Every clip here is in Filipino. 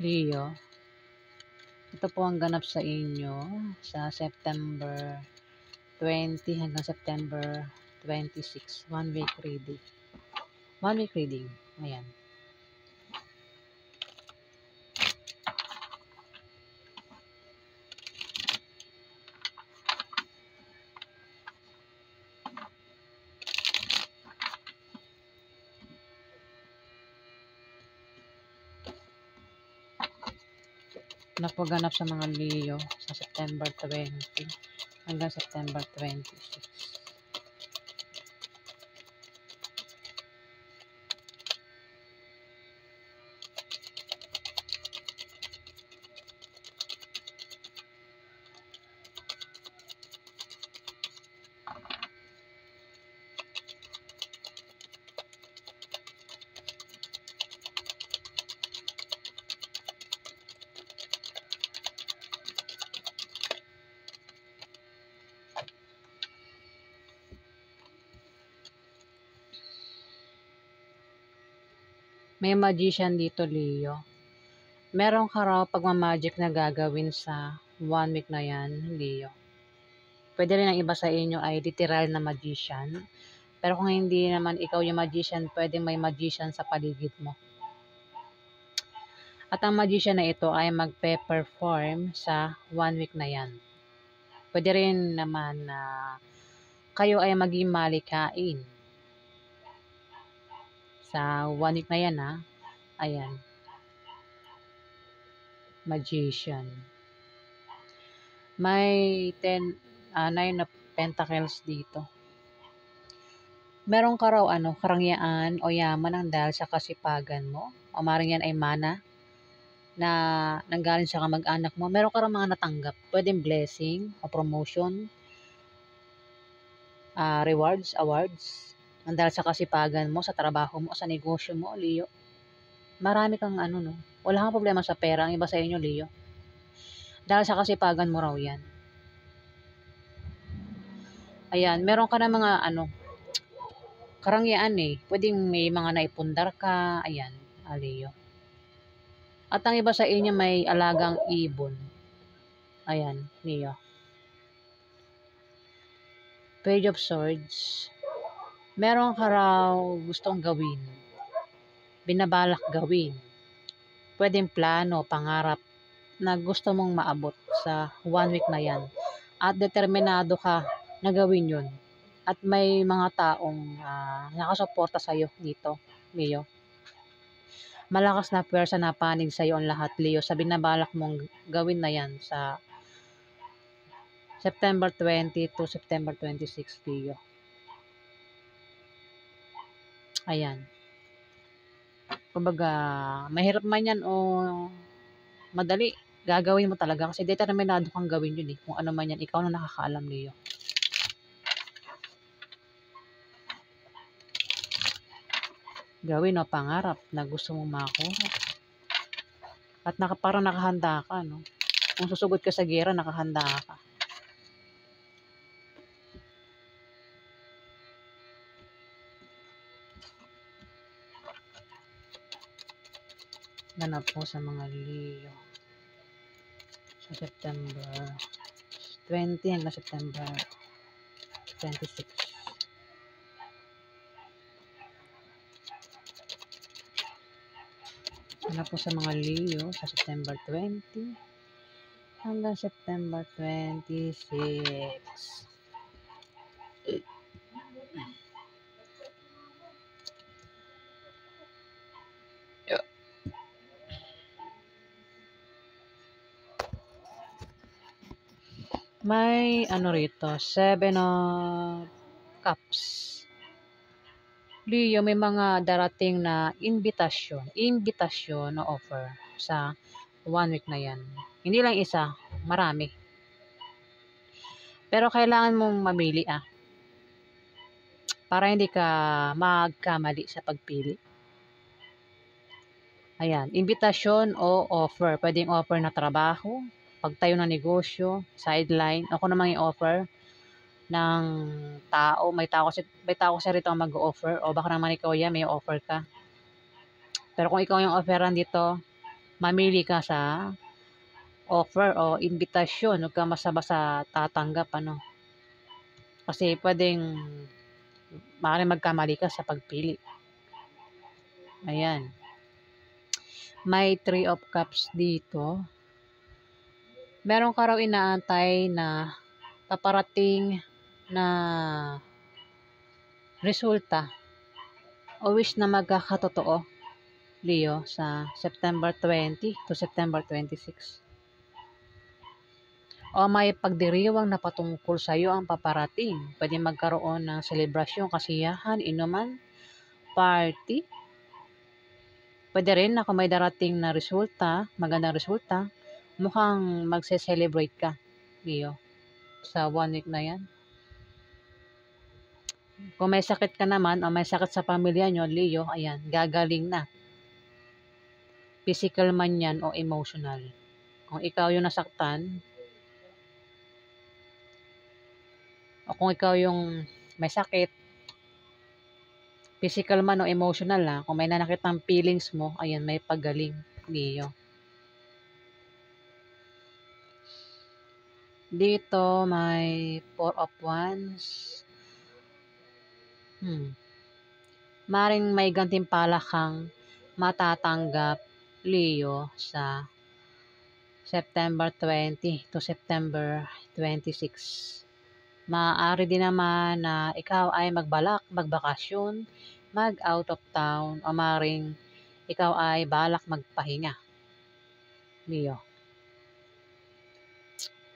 Leo, ito po ang ganap sa inyo sa September 20 hanggang September 26. 1 week reading. 1 week reading. Ayan. Napaganap sa mga Leo sa September 20 hanggang September 26. May magician dito, Leo. Meron ka raw pagmamagic na gagawin sa 1 week na yan, Leo. Pwede rin ang iba sa inyo ay literal na magician. Pero kung hindi naman ikaw yung magician, pwede may magician sa paligid mo. At ang magician na ito ay magpe-perform sa 1 week na yan. Pwede rin naman na kayo ay maging malikain. Sa 1 week na yan, ha? Ayan. Magician. May 9 of Pentacles dito. Meron ka raw karangyaan o yaman ang dahil sa kasipagan mo. O maring yan ay mana na nanggaling sa kamag-anak mo. Meron ka raw mga natanggap. Pwedeng blessing o promotion, rewards, awards. Ang dahil sa kasipagan mo, sa trabaho mo, sa negosyo mo, Leo. Marami kang no. Wala kang problema sa pera. Ang iba sa inyo, Leo. Dahil sa kasipagan mo raw yan. Ayan, meron ka na mga karangyaan eh. Pwedeng may mga naipundar ka. Ayan, Leo. At ang iba sa inyo may alagang ibon. Ayan, Leo. Page of Swords. Meron ka raw gustong gawin. Binabalak gawin. Pwedeng plano, pangarap na gusto mong maabot sa 1 week na yan. At determinado ka na gawin yun. At may mga taong nakasuporta sa'yo dito, Leo. Malakas na pwersa na panig sa'yo ang lahat, Leo, sa binabalak mong gawin na yan sa September 20 to September 26, Leo. Ayan. Kumbaga, mahirap man yan o madali, gagawin mo talaga kasi determinado kang gawin yun eh. Kung ano man yan, ikaw na nakakaalam, Leo. Gawin o pangarap na gusto mong makuha. At parang nakahanda ka, no? Kung susugod ka sa gera, nakahanda ka. Ganap po sa mga Leo. Sa September 20 hanggang September 26. Ganap po sa mga Leo sa September 20 hanggang September 26. May rito, 7 of Cups. Leo, may mga darating na invitasyon na offer sa 1 week na yan. Hindi lang isa, marami. Pero kailangan mong mamili para hindi ka magkamali sa pagpili. Ayan, invitasyon o offer. Pwedeng offer na trabaho, pagtayo ng negosyo, sideline, o kung namang i-offer ng tao. May tao kasi rito ang mag-offer o baka naman ikaw yan, may offer ka. Pero kung ikaw yung offeran dito, mamili ka sa offer o invitasyon. Huwag ka basta-basta tatanggap, ano. Kasi maaaring magkamali ka sa pagpili. Ayan. May Three of Cups dito. Meron ka raw inaantay na paparating na resulta o wish na magkakatotoo, Leo, sa September 20 to September 26. O may pagdiriwang na patungkol sa iyo ang paparating. Pwede magkaroon ng selebrasyon, kasiyahan, inuman, party. Pwede rin na kung may darating na resulta, magandang resulta, mukhang magse-celebrate ka, Leo, sa 1 week na yan. Kung may sakit ka naman o may sakit sa pamilya nyo, Leo, ayan, gagaling na. Physical man yan o emotional. Kung ikaw yung nasaktan, o kung ikaw yung may sakit, physical man o emotional na, kung may nanakit ng feelings mo, ayan, may paggaling, Leo. Dito, may Four of Wands. Maring may gantimpala kang matatanggap, Leo, sa September 20 to September 26. Maaari din naman na ikaw ay magbakasyon, mag-out of town, o maring ikaw ay balak magpahinga, Leo.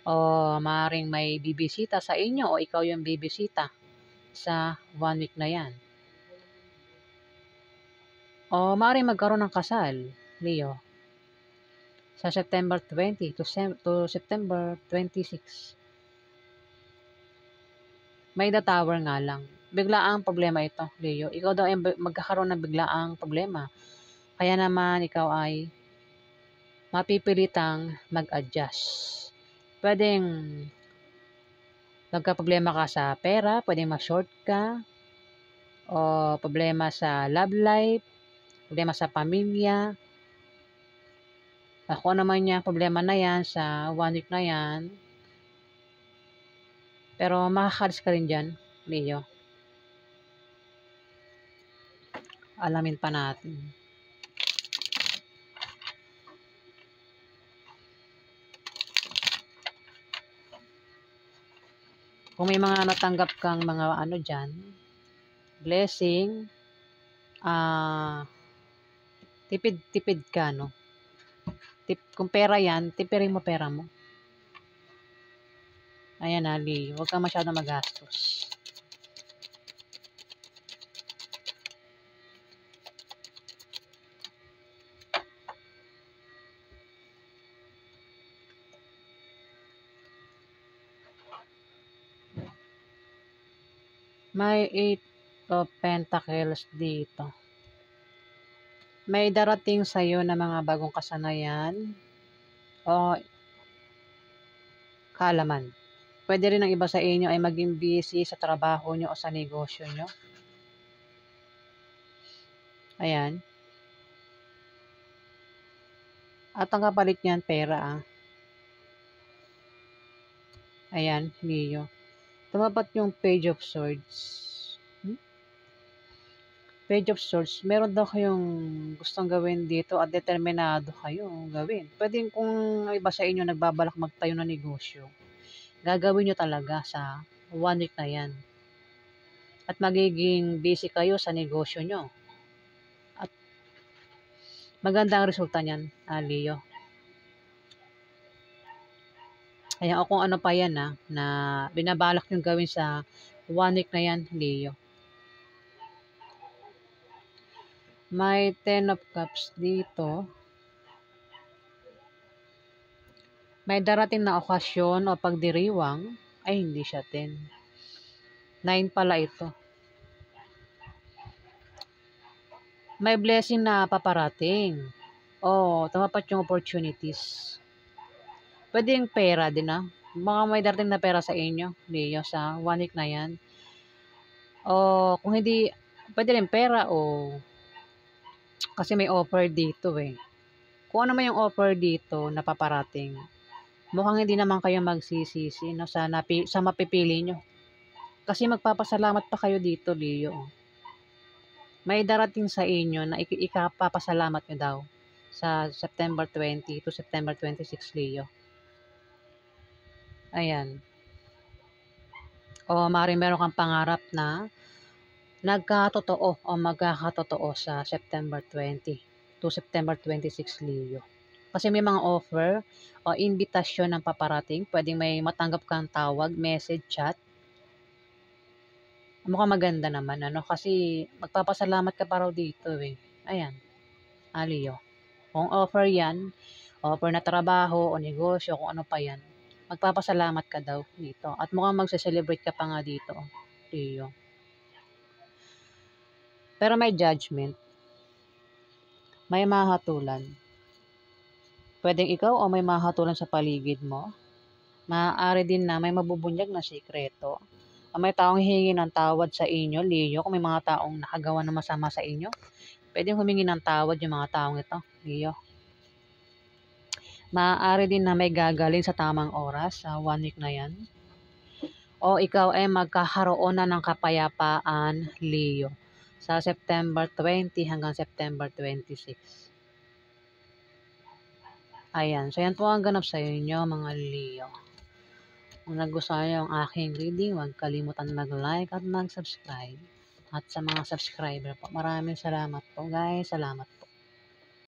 O maring may bibisita sa inyo o ikaw yung bibisita sa 1 week na yan. O maaaring magkaroon ng kasal, Leo, sa September 20 to September 26. May the tower nga lang. Biglaang problema ito, Leo. Ikaw daw ay magkakaroon ng biglaang problema. Kaya naman ikaw ay mapipilitang mag-adjust. Pwedeng magka-problema ka sa pera, pwedeng ma-short ka, o problema sa love life, problema sa pamilya. Ako naman niya, problema na yan sa 1 week na yan. Pero makakalis ka rin dyan, Leo. Alamin pa natin. Kung may mga natanggap kang mga ano dyan, blessing, tipid ka, no? Kung pera yan, tipirin mo pera mo. Ayan, Ali. Huwag ka masyadong magastos. May 8 of Pentacles dito. May darating sa'yo na mga bagong kasanayan o kaalaman. Pwede rin ang iba sa inyo ay maging busy sa trabaho nyo o sa negosyo nyo. Ayan. At ang kapalit niyan, pera. Ayan, Leo. Tumapat yung Page of Swords. Page of Swords, meron daw kayong gustong gawin dito at determinado kayo gawin. Pwede kung iba sa inyo nagbabalak magtayo ng negosyo, gagawin nyo talaga sa 1 week na yan. At magiging busy kayo sa negosyo nyo. At magandang resulta niyan, Leo. Kaya kung ano pa yan na binabalak yung gawin sa 1 week na yan, Leo. May 10 of Cups dito. May darating na okasyon o pagdiriwang. Ay, hindi siya 10. 9 pala ito. May blessing na paparating. Tumapat yung opportunities. Pwede yung pera din Baka may darating na pera sa inyo, Leo, sa 1 week na yan. O kung hindi, pwede rin pera kasi may offer dito . Kung ano man yung offer dito na paparating, mukhang hindi naman kayo magsisisi, no, sa mapipili nyo. Kasi magpapasalamat pa kayo dito, Leo. May darating sa inyo na ikapapasalamat nyo daw sa September 20 to September 26, Leo. Ayan. O maaaring meron kang pangarap na nagkatotoo o magkakatotoo sa September 20 to September 26, Leo. Kasi may mga offer o invitasyon ng paparating. Pwedeng may matanggap kang tawag, message, chat. Mukhang maganda naman, ano? Kasi magpapasalamat ka pa raw dito, eh. Ayan, Leo. Kung offer yan, offer na trabaho o negosyo, kung ano pa yan, magpapasalamat ka daw dito. At mukhang magse-celebrate ka pa nga dito, Leo. Pero may judgment. May mahatulan. Pwedeng ikaw o may mahatulan sa paligid mo. Maaari din na may mabubunyag na sikreto. O may taong hihingi ng tawad sa inyo, Leo, kung may mga taong nakagawa ng masama sa inyo. Pwedeng humingi ng tawad yung mga taong ito, Leo. Maaari din na may gagaling sa tamang oras sa 1 week na yan. O ikaw ay magkakaroon na ng kapayapaan, Leo, sa September 20 hanggang September 26. Ayan. So, yan po ang ganap sa inyo, mga Leo. Kung nagustuhan niyo ang aking reading, huwag kalimutan mag-like at mag-subscribe. At sa mga subscriber po, maraming salamat po, guys. Salamat.